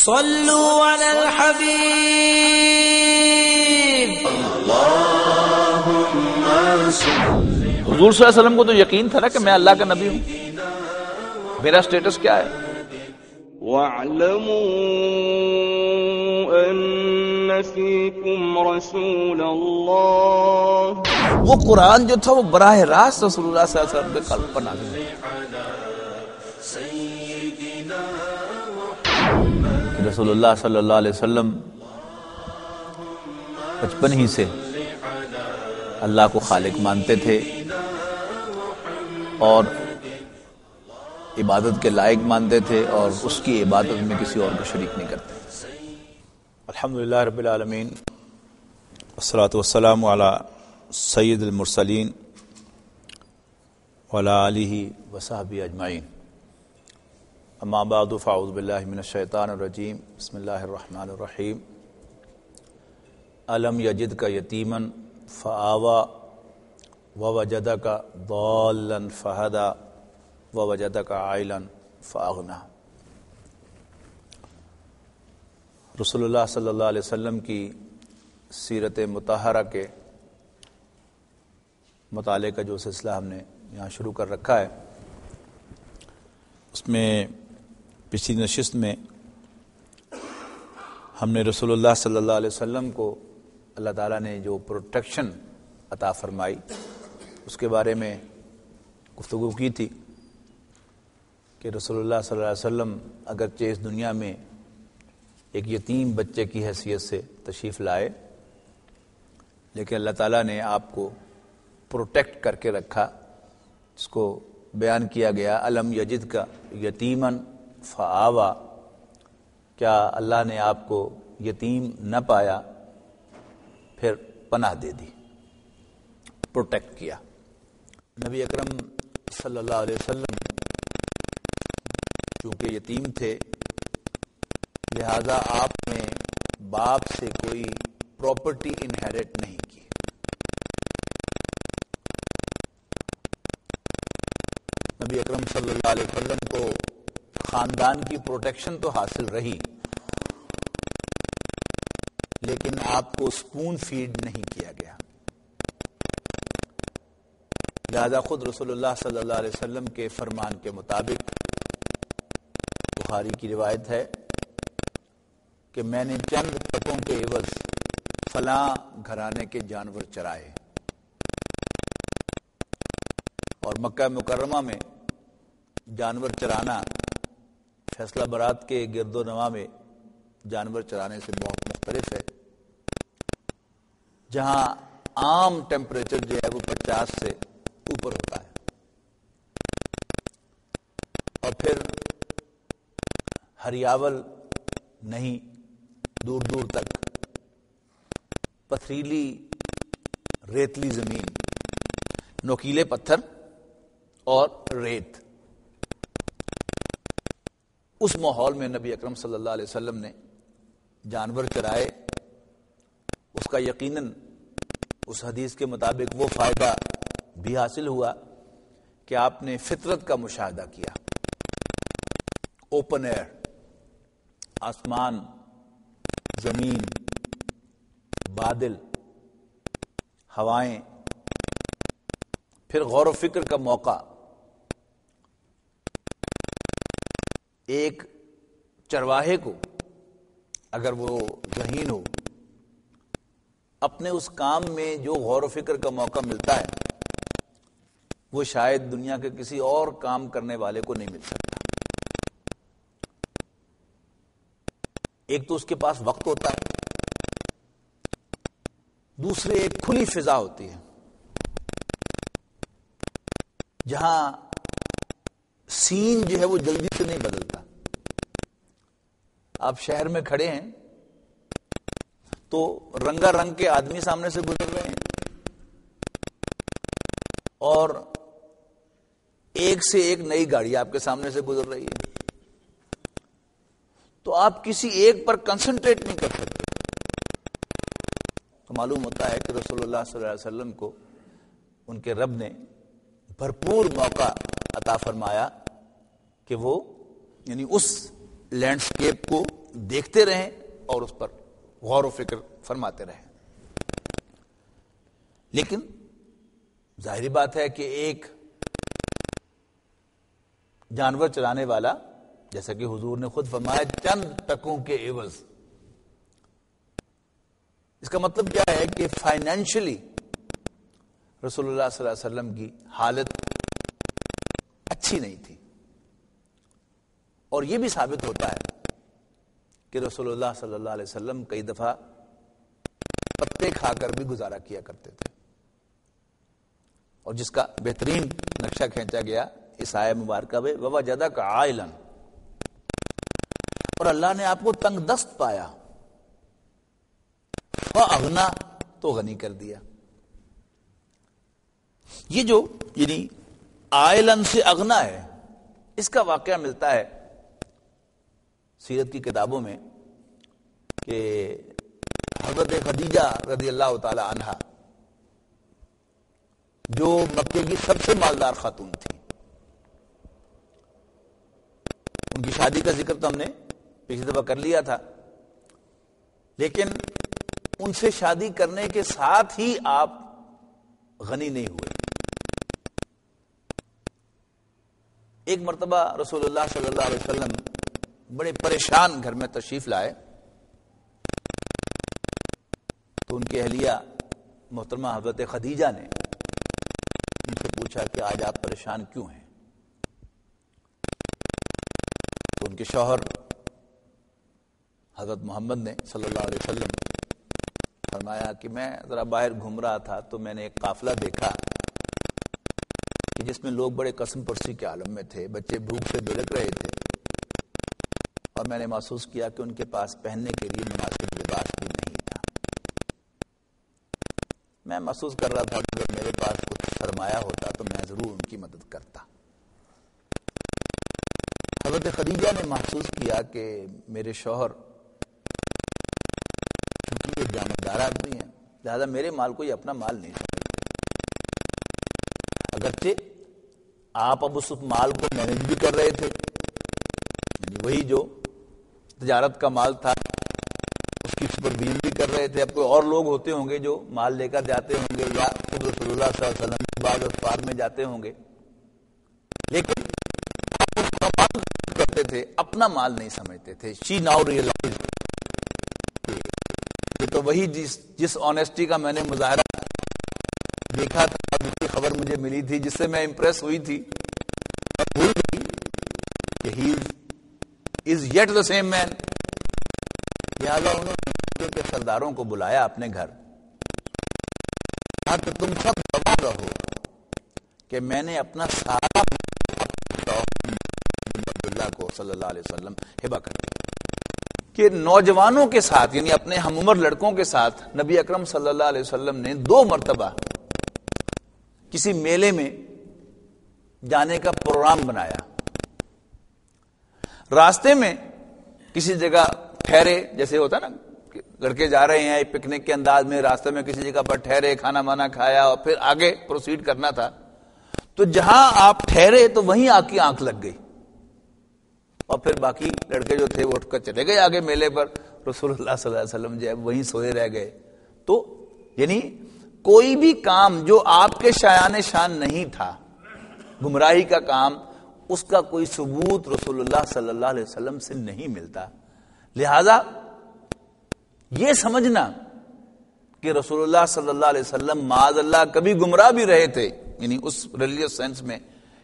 صلو علی الحبیب. حضور صلی اللہ علیہ وسلم کو تو یقین تھا نا کہ میں اللہ کا نبی ہوں، میرا سٹیٹس کیا ہے. وَاعْلَمُوا أَنَّ فِيكُمْ رَسُولَ اللَّهِ. وہ قرآن جو تھا وہ براہ راست رسول اللہ صلی اللہ علیہ وسلم کے قلب پر نازل ہوا. رسول اللہ صلی اللہ علیہ وسلم بچپن ہی سے اللہ کو خالق مانتے تھے اور عبادت کے لائق مانتے تھے اور اس کی عبادت میں کسی اور کو شریک نہیں کرتے. الحمدللہ رب العالمین والصلاة والسلام علی سید المرسلین وعلی آلہ وصحبہ اجمعین. اما بعد فاعوذ باللہ من الشیطان الرجیم. بسم اللہ الرحمن الرحیم. الم یجدک یتیما فآوی ووجدک ضالا فہدی ووجدک عائلا فاغنی. رسول اللہ صلی اللہ علیہ وسلم کی سیرت مطہرہ کے مطالعے کا جو سلسلہ ہم نے یہاں شروع کر رکھا ہے، اس میں پچھلی نشست میں ہم نے رسول اللہ صلی اللہ علیہ وسلم کو اللہ تعالیٰ نے جو پروٹیکشن عطا فرمائی اس کے بارے میں گفتگو کی تھی کہ رسول اللہ صلی اللہ علیہ وسلم اگرچہ اس دنیا میں ایک یتیم بچے کی حیثیت سے تشریف لائے، لیکن اللہ تعالیٰ نے آپ کو پروٹیکٹ کر کے رکھا، جس کو بیان کیا گیا الم یجدک یتیما فآوی. کیا اللہ نے آپ کو یتیم نہ پایا پھر پناہ دے دی، پروٹیکٹ کیا. نبی اکرم صلی اللہ علیہ وسلم چونکہ یتیم تھے، لہذا آپ نے باپ سے کوئی پراپرٹی انہیرٹ نہیں کی. نبی اکرم صلی اللہ علیہ وسلم کو خاندان کی پروٹیکشن تو حاصل رہی، لیکن آپ کو اسپون فیڈ نہیں کیا گیا. لہذا خود رسول اللہ صلی اللہ علیہ وسلم کے فرمان کے مطابق بخاری کی روایت ہے کہ میں نے چند پتوں کے عوض فلاں گھرانے کے جانور چرائے، اور مکہ مکرمہ میں جانور چرانا فیصلہ برات کے گرد و نواح میں جانور چرانے سے بہت مختلف ہے. جہاں عام ٹیمپریچر جو ہے وہ 50 سے اوپر ہوتا ہے، اور پھر ہریاول نہیں، دور دور تک پتھریلی ریتلی زمین، نوکیلے پتھر اور ریت. اس ماحول میں نبی اکرم صلی اللہ علیہ وسلم نے جانور چرائے. اس کا یقیناً اس حدیث کے مطابق وہ فائدہ بھی حاصل ہوا کہ آپ نے فطرت کا مشاہدہ کیا. اوپن ایئر، آسمان، زمین، بادل، ہوائیں، پھر غور و فکر کا موقع. ایک چرواہے کو اگر وہ ذہین ہو، اپنے اس کام میں جو غور و فکر کا موقع ملتا ہے وہ شاید دنیا کے کسی اور کام کرنے والے کو نہیں مل سکتا. ایک تو اس کے پاس وقت ہوتا ہے، دوسرے ایک کھلی فضا ہوتی ہے جہاں سین جو ہے وہ جلدی سے نہیں بدلتا. آپ شہر میں کھڑے ہیں تو رنگا رنگ کے آدمی سامنے سے گزر رہے ہیں، اور ایک سے ایک نئی گاڑی آپ کے سامنے سے گزر رہی ہے، تو آپ کسی ایک پر کنسنٹریٹ نہیں کر سکتے. تو معلوم ہوتا ہے کہ رسول اللہ صلی اللہ علیہ وسلم کو ان کے رب نے بھرپور موقع عطا فرمایا کہ وہ یعنی اس لینڈسکیپ کو دیکھتے رہیں اور اس پر غور و فکر فرماتے رہیں. لیکن ظاہری بات ہے کہ ایک جانور چلانے والا، جیسا کہ حضور نے خود فرمایا، چند ٹکوں کے عوض. اس کا مطلب کیا ہے کہ فائنینشلی رسول اللہ صلی اللہ علیہ وسلم کی حالت اچھی نہیں تھی. اور یہ بھی ثابت ہوتا ہے کہ رسول اللہ صلی اللہ علیہ وسلم کئی دفعہ پتے کھا کر بھی گزارا کیا کرتے تھے. اور جس کا بہترین نقشہ کھینچا گیا اس آیہ مبارکہ میں، وَوَجَدَكَ عَائِلًا، اور اللہ نے آپ کو تنگ دست پایا، فَأَغْنَا، تو غنی کر دیا. یہ جو یعنی عائلن سے اغنا ہے، اس کا واقعہ ملتا ہے سیرت کی کتابوں میں کہ حضرت خدیجہ رضی اللہ تعالی عنہا جو مکے کی سب سے مالدار خاتون تھی، ان کی شادی کا ذکر تو ہم نے پچھلی دفعہ کر لیا تھا، لیکن ان سے شادی کرنے کے ساتھ ہی آپ غنی نہیں ہوئے. ایک مرتبہ رسول اللہ صلی اللہ علیہ وسلم بڑے پریشان گھر میں تشریف لائے تو ان کی اہلیہ محترمہ حضرت خدیجہ نے ان سے پوچھا کہ آج آپ پریشان کیوں ہیں؟ تو ان کے شوہر حضرت محمد نے صلی اللہ علیہ وسلم فرمایا کہ میں ذرا باہر گھوم رہا تھا تو میں نے ایک قافلہ دیکھا کہ جس میں لوگ بڑے قسم پرسی کے عالم میں تھے، بچے بھوک سے بلک رہے تھے، اور میں نے محسوس کیا کہ ان کے پاس پہننے کے لیے مناسب لباس بھی نہیں تھا. میں محسوس کر رہا تھا کہ اگر میرے پاس کچھ سرمایہ ہوتا تو میں ضرور ان کی مدد کرتا. حضرت خدیجہ نے محسوس کیا کہ میرے شوہر چونکہ یہ جانبدار آدمی ہیں، لہذا میرے مال کو یہ اپنا مال نہیں سمجھتے. اگرچہ آپ اب اس مال کو مینج بھی کر رہے تھے، یعنی وہی جو تجارت کا مال تھا اس کی سپرویژن بھی کر رہے تھے. اب کوئی اور لوگ ہوتے ہوں گے جو مال لے کر جاتے ہوں گے یا خود رسول اللہ صلی اللہ علیہ وسلم کے بعد اسفار میں جاتے ہوں گے، لیکن آپ اس کا مال کرتے تھے، اپنا مال نہیں سمجھتے تھے. شی ناؤ ریئلائز، یہ تو وہی جس آنیسٹی کا میں نے مظاہرہ دیکھا تھا، جس کی خبر مجھے ملی تھی، جس سے میں امپریس ہوئی تھی، بھول گئی کہ ہی از یٹ دا سیم مین. لہٰذا انہوں نے کے سرداروں کو بلایا اپنے گھر، کہ تم سب گواہ رہو کہ میں نے اپنا سارا عبداللہ کو صلی اللہ علیہ وسلم ہبہ کر دیا. کہ نوجوانوں کے ساتھ یعنی اپنے ہم عمر لڑکوں کے ساتھ نبی اکرم صلی اللہ علیہ وسلم نے 2 مرتبہ کسی میلے میں جانے کا پروگرام بنایا. راستے میں کسی جگہ ٹھہرے، جیسے ہوتا نا لڑکے جا رہے ہیں پکنک کے انداز میں، راستے میں کسی جگہ پر ٹھہرے، کھانا وانا کھایا اور پھر آگے پروسیڈ کرنا تھا. تو جہاں آپ ٹھہرے تو وہیں آپ کی آنکھ لگ گئی، اور پھر باقی لڑکے جو تھے وہ اٹھ کر چلے گئے آگے میلے پر. رسول اللہ صلی اللہ علیہ وسلم جو ہے وہیں سوئے رہ گئے. تو یعنی کوئی بھی کام جو آپ کے شایان شان نہیں تھا، گمراہی کا کام، اس کا کوئی ثبوت رسول اللہ صلی اللہ علیہ وسلم سے نہیں ملتا. لہذا یہ سمجھنا کہ رسول اللہ صلی اللہ علیہ وسلم معاذ اللہ کبھی گمراہ بھی رہے تھے، یعنی اس ریلیجس سینس میں،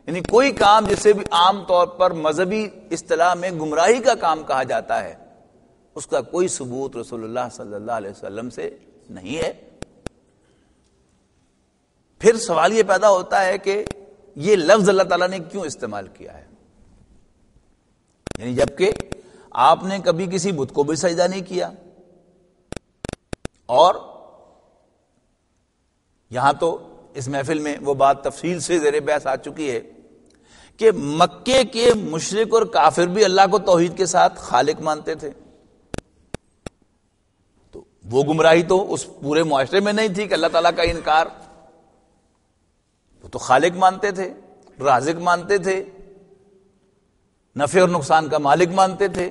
یعنی کوئی کام جسے بھی عام طور پر مذہبی اصطلاح میں گمراہی کا کام کہا جاتا ہے، اس کا کوئی ثبوت رسول اللہ صلی اللہ علیہ وسلم سے نہیں ہے. پھر سوال یہ پیدا ہوتا ہے کہ یہ لفظ اللہ تعالیٰ نے کیوں استعمال کیا ہے؟ یعنی جبکہ آپ نے کبھی کسی بت کو بھی سجدہ نہیں کیا، اور یہاں تو اس محفل میں وہ بات تفصیل سے زیر بحث آ چکی ہے کہ مکے کے مشرک اور کافر بھی اللہ کو توحید کے ساتھ خالق مانتے تھے. تو وہ گمراہی تو اس پورے معاشرے میں نہیں تھی کہ اللہ تعالیٰ کا انکار. وہ تو خالق مانتے تھے، رازق مانتے تھے، نفع اور نقصان کا مالک مانتے تھے.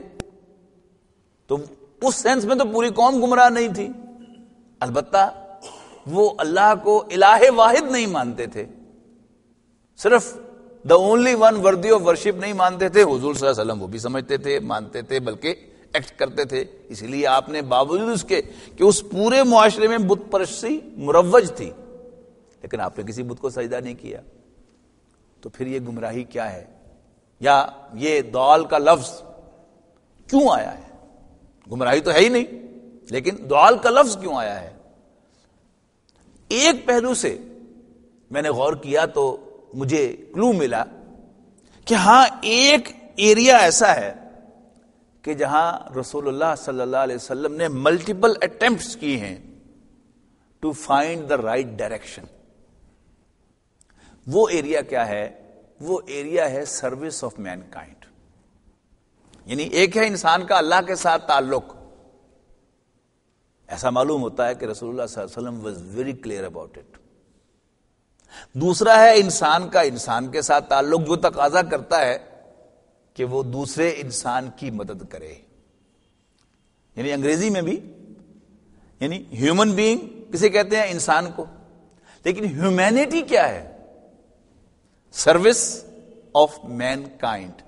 تو اس سینس میں تو پوری قوم گمراہ نہیں تھی، البتہ وہ اللہ کو الہ واحد نہیں مانتے تھے، صرف the only one worthy of worship نہیں مانتے تھے. حضور صلی اللہ علیہ وسلم وہ بھی سمجھتے تھے، مانتے تھے، بلکہ ایکٹ کرتے تھے. اسی لیے آپ نے باوجود اس کے کہ اس پورے معاشرے میں بت پرستی مروج تھی، لیکن آپ نے کسی بت کو سجدہ نہیں کیا. تو پھر یہ گمراہی کیا ہے، یا یہ ضلال کا لفظ کیوں آیا ہے؟ گمراہی تو ہے ہی نہیں، لیکن ضلال کا لفظ کیوں آیا ہے؟ ایک پہلو سے میں نے غور کیا تو مجھے کلو ملا کہ ہاں ایک ایریا ایسا ہے کہ جہاں رسول اللہ صلی اللہ علیہ وسلم نے ملٹیپل اٹیمپٹس کی ہیں to find the right direction. وہ ایریا کیا ہے؟ وہ ایریا ہے سروس آف مین کائنڈ. یعنی ایک ہے انسان کا اللہ کے ساتھ تعلق، ایسا معلوم ہوتا ہے کہ رسول اللہ صلی اللہ علیہ وسلم was very clear about it. دوسرا ہے انسان کا انسان کے ساتھ تعلق، جو تقاضا کرتا ہے کہ وہ دوسرے انسان کی مدد کرے. یعنی انگریزی میں بھی یعنی ہیومن بینگ کسے کہتے ہیں؟ انسان کو. لیکن ہیومینٹی کیا ہے؟ Service of mankind.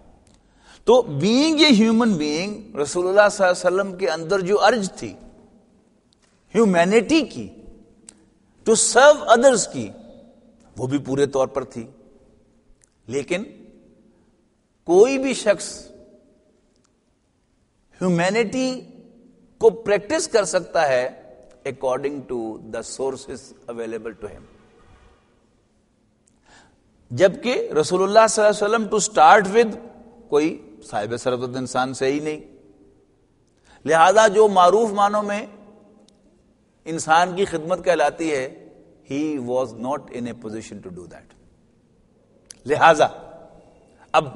تو بینگ اے ہیومن بینگ، رسول اللہ صلی اللہ علیہ وسلم کے اندر جو ارج تھی ہیومینٹی کی، ٹو سرو ادرس کی، وہ بھی پورے طور پر تھی. لیکن کوئی بھی شخص ہیومینٹی کو پریکٹس کر سکتا ہے according to the sources available to ہم، جبکہ رسول اللہ صلی اللہ علیہ وسلم ٹو اسٹارٹ ود کوئی صاحب ثروت انسان سے ہی نہیں. لہذا جو معروف معنوں میں انسان کی خدمت کہلاتی ہے، he was not in a position to do that. لہذا اب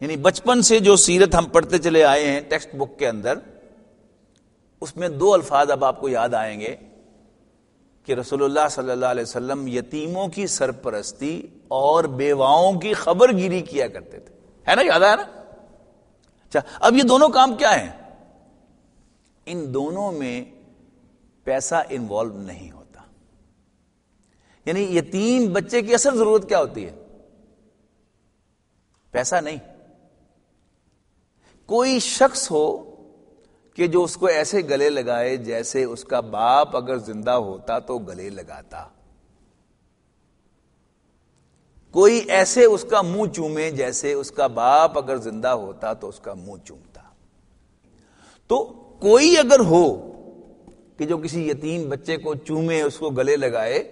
یعنی بچپن سے جو سیرت ہم پڑھتے چلے آئے ہیں ٹیکسٹ بک کے اندر، اس میں دو الفاظ اب آپ کو یاد آئیں گے کہ رسول اللہ صلی اللہ علیہ وسلم یتیموں کی سرپرستی اور بیواؤں کی خبر گیری کیا کرتے تھے. ہے نا؟ یاد آیا نا؟ اچھا، اب یہ دونوں کام کیا ہیں؟ ان دونوں میں پیسہ انوالو نہیں ہوتا. یعنی یتیم بچے کی اصل ضرورت کیا ہوتی ہے؟ پیسہ نہیں. کوئی شخص ہو کہ جو اس کو ایسے گلے لگائے جیسے اس کا باپ اگر زندہ ہوتا تو گلے لگاتا. کوئی ایسے اس کا منہ چومے جیسے اس کا باپ اگر زندہ ہوتا تو اس کا منہ چومتا. تو کوئی اگر ہو کہ جو کسی یتیم بچے کو چومے، اس کو گلے لگائے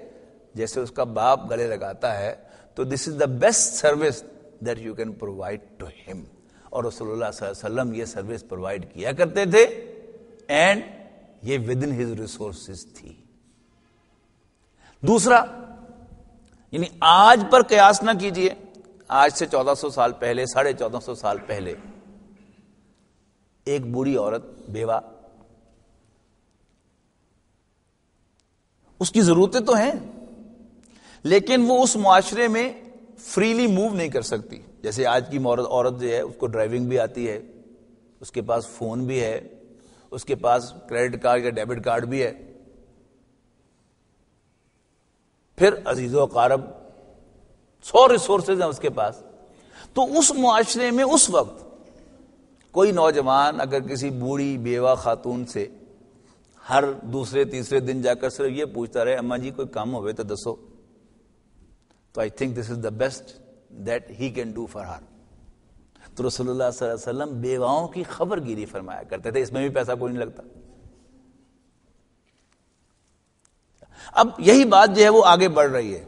جیسے اس کا باپ گلے لگاتا ہے، تو this is the best service that you can provide to ہم. اور رسول اللہ صلی اللہ علیہ وسلم یہ سروس پرووائڈ کیا کرتے تھے، اینڈ یہ ود ان ہز ریسورسز تھی. دوسرا، یعنی آج پر قیاس نہ کیجئے. آج سے 1400 سال پہلے، 1450 سال پہلے ایک بوڑھی عورت، بیوہ، اس کی ضرورتیں تو ہیں، لیکن وہ اس معاشرے میں فریلی موو نہیں کر سکتی. جیسے آج کی عورت جو ہے، اس کو ڈرائیونگ بھی آتی ہے، اس کے پاس فون بھی ہے، اس کے پاس کریڈٹ کارڈ یا ڈیبٹ کارڈ بھی ہے، پھر عزیز و اقارب 100 ریسورسز ہیں اس کے پاس. تو اس معاشرے میں اس وقت کوئی نوجوان اگر کسی بوڑھی بیوہ خاتون سے ہر دوسرے تیسرے دن جا کر صرف یہ پوچھتا رہے، اماں جی کوئی کام ہوئے تو دسو، تو I think this is the best that he can do for her. تو رسول اللہ صلی اللہ علیہ وسلم بیواؤں کی خبر گیری فرمایا کرتے تھے. اس میں بھی پیسہ کوئی نہیں لگتا. اب یہی بات جو ہے وہ آگے بڑھ رہی ہے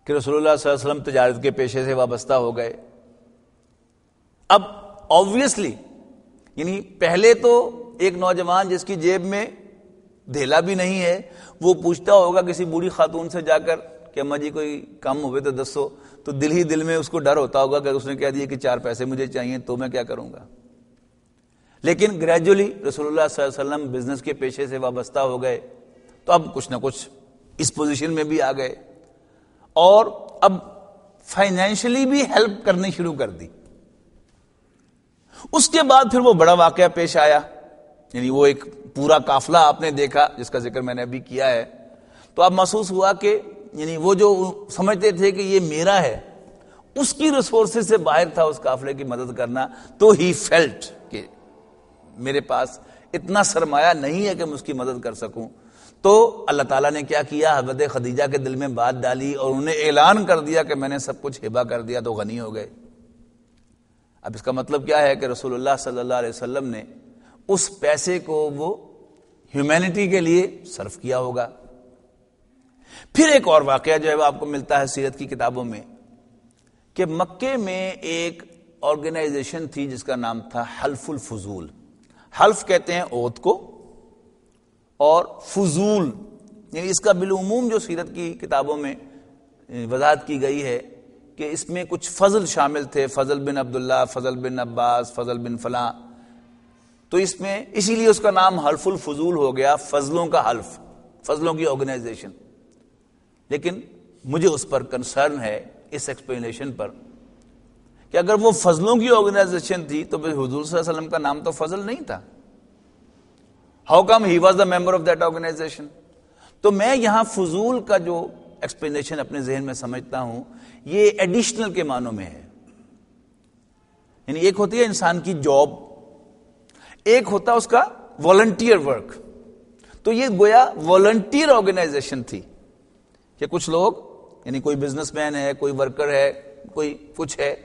کہ رسول اللہ صلی اللہ علیہ وسلم تجارت کے پیشے سے وابستہ ہو گئے. اب آبویسلی یعنی پہلے تو ایک نوجوان جس کی جیب میں دھیلا بھی نہیں ہے، وہ پوچھتا ہوگا کسی بوڑھی خاتون سے جا کر کہ اماں جی کوئی کام ہوئے تو دسو، تو دل ہی دل میں اس کو ڈر ہوتا ہوگا کہ اس نے کہہ دیا کہ 4 پیسے مجھے چاہیے تو میں کیا کروں گا. لیکن گریجولی رسول اللہ صلی اللہ علیہ وسلم بزنس کے پیشے سے وابستہ ہو گئے، تو اب کچھ نہ کچھ اس پوزیشن میں بھی آ گئے، اور اب فائنینشلی بھی ہیلپ کرنی شروع کر دی. اس کے بعد پھر وہ بڑا واقعہ پیش آیا، یعنی وہ ایک پورا قافلہ آپ نے دیکھا جس کا ذکر میں نے ابھی کیا ہے، تو اب محسوس ہوا کہ یعنی وہ جو سمجھتے تھے کہ یہ میرا ہے، اس کی ریسورسز سے باہر تھا اس قافلے کی مدد کرنا، تو ہی فیلٹ کہ میرے پاس اتنا سرمایہ نہیں ہے کہ میں اس کی مدد کر سکوں. تو اللہ تعالیٰ نے کیا کیا، حضرت خدیجہ کے دل میں بات ڈالی اور انہیں اعلان کر دیا کہ میں نے سب کچھ ہبہ کر دیا، تو غنی ہو گئے. اب اس کا مطلب کیا ہے کہ رسول اللہ صلی اللہ علیہ وسلم نے اس پیسے کو وہ ہیومینٹی کے لیے صرف کیا ہوگا. پھر ایک اور واقعہ جو ہے وہ آپ کو ملتا ہے سیرت کی کتابوں میں کہ مکے میں ایک آرگنائزیشن تھی جس کا نام تھا حلف الفضول. حلف کہتے ہیں اوت کو، اور فضول یعنی اس کا بالعموم جو سیرت کی کتابوں میں وضاحت کی گئی ہے کہ اس میں کچھ فضل شامل تھے، فضل بن عبداللہ، فضل بن عباس، فضل بن فلاں، تو اس میں اسی لیے اس کا نام حلف الفضول ہو گیا، فضلوں کا حلف، فضلوں کی آرگنائزیشن. لیکن مجھے اس پر کنسرن ہے، اس ایکسپلینیشن پر، کہ اگر وہ فضلوں کی آرگنائزیشن تھی تو پھر حضور صلی اللہ علیہ وسلم کا نام تو فضل نہیں تھا. How come he was the member of that organization? تو میں یہاں فضول کا جو ایکسپلینیشن اپنے ذہن میں سمجھتا ہوں یہ ایڈیشنل کے معنوں میں ہے. یعنی ایک ہوتی ہے انسان کی جاب، ایک ہوتا اس کا والنٹیئر ورک. تو یہ گویا والنٹیئر آرگنائزیشن تھی کہ کچھ لوگ، یعنی کوئی بزنس مین ہے، کوئی ورکر ہے، کوئی کچھ ہے،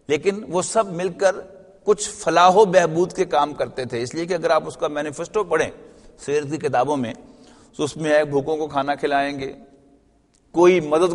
لیکن وہ سب مل کر کچھ فلاح و بہبود کے کام کرتے تھے. اس لیے کہ اگر آپ اس کا مینیفیسٹو پڑھیں سیرت کی کتابوں میں تو اس میں ہے بھوکوں کو کھانا کھلائیں گے، کوئی مدد